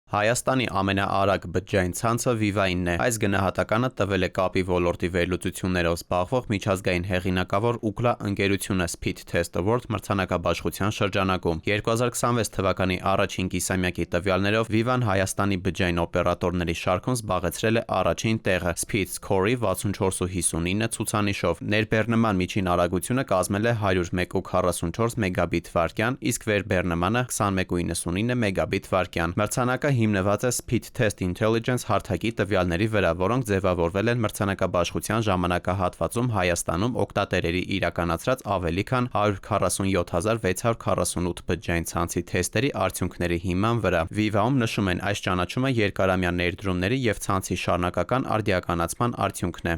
Հայաստանի ամենաարագ բջջային ցանցը Viva-ինն է։ Այս գնահատականը տվել է կապի ոլորտի վերլուծություններով զբաղվող միջազգային հեղինակավոր Ookla ընկերությունը Speed Test Award մրցանակաբաշխության շրջանակում։ 2026 թվականի առաջին կիսամյակի տվյալներով Viva-ն Հայաստանի բջջային օպերատորների շարքում զբաղեցրել է առաջին տեղը Speed Score-ի 64.59 ցուցանիշով։ Ներբեռնման միջին արագությունը կազմել է 101.44 մեգաբիտ/վայրկյան, իսկ վերբեռնմանը 21.99 մեգաբիտ/վայրկյան։ Մրցանակը հիմնված է Speed Test Intelligence հարթակի տվյալների վրա, որոնք ձևավորվել են մրցանակաբաշխության ժամանակահատվածում Հայաստանում օգտատերերի իրականացրած ավելի քան 147,648 բջջային ցանցի թեստերի արդյունքների հիման վրա։ Viva-ում նշում են, այս ճանաչումը երկարամյա ներդրումների և ցանցի շարունակական արդիականացման արդյունքն է։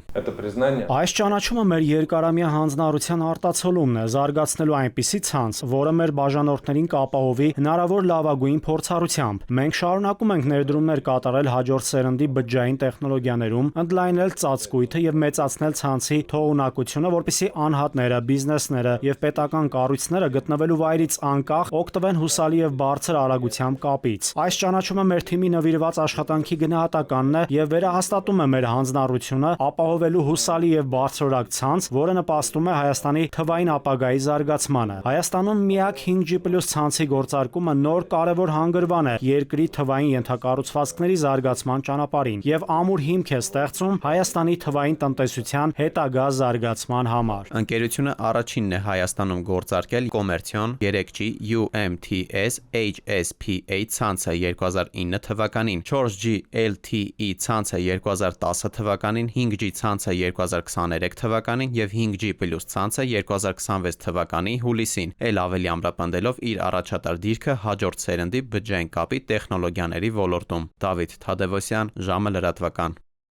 Այս ճանաչումը մեր երկարամյա հանձնառության արտացոլումն է, զարգացնելու այնպիսի ցանց, որը մեր բաժանորդներին կապահովի հնարավոր լավագույն փորձառությամբ։ Մենք շարունակում ենք ներդրումներ կատարել հաջորդ սերնդի բջջային տեխնոլոգիաներում, ընդլայնել ծածկույթը և մեծացնել ցանցի թողունակությունը, որպեսզի անհատները, բիզնեսները և պետական կառույցները գտնվելու վայրից անկախ օգտվեն հուսալի և բարձր արագությամբ կապից։ Այս ճանաչումը մեր թիմի նվիրված աշխատանքի գնահատականն է և վերահաստատում է մեր հանձնառությունը ապահովելու հուսալի և բարձրորակ ցանց, որը նպաստում է Հայաստանի թվային ապագայի զարգացմանը։ Հայաստանում միակ 5G+ ցանցի գործարկումը նոր կարևոր հանգրվան է երկրի թվային ենթակառուցվածքների զարգացման ճանապարհին և ամուր հիմք է ստեղծում Հայաստանի թվային տնտեսության հետագա զարգացման համար։ Ընկերությունը առաջինն է Հայաստանում գործարկել կոմերցիոն 3G UMTS HSPA ցանցը 2009 թվականին, 4G LTE ցանցը 2010 թվականին, 5G ցանցը 2023 թվականին և 5G+ ցանցը 2026 թվականի հուլիսին, էլ ավելի ամրապնդելով իր առաջատար դիրքը հաջորդ սերնդի բջջային կապի տեխնոլոգիաների ոլորտում։ Դավիթ Թադևոսյան, ժամը լրատվական։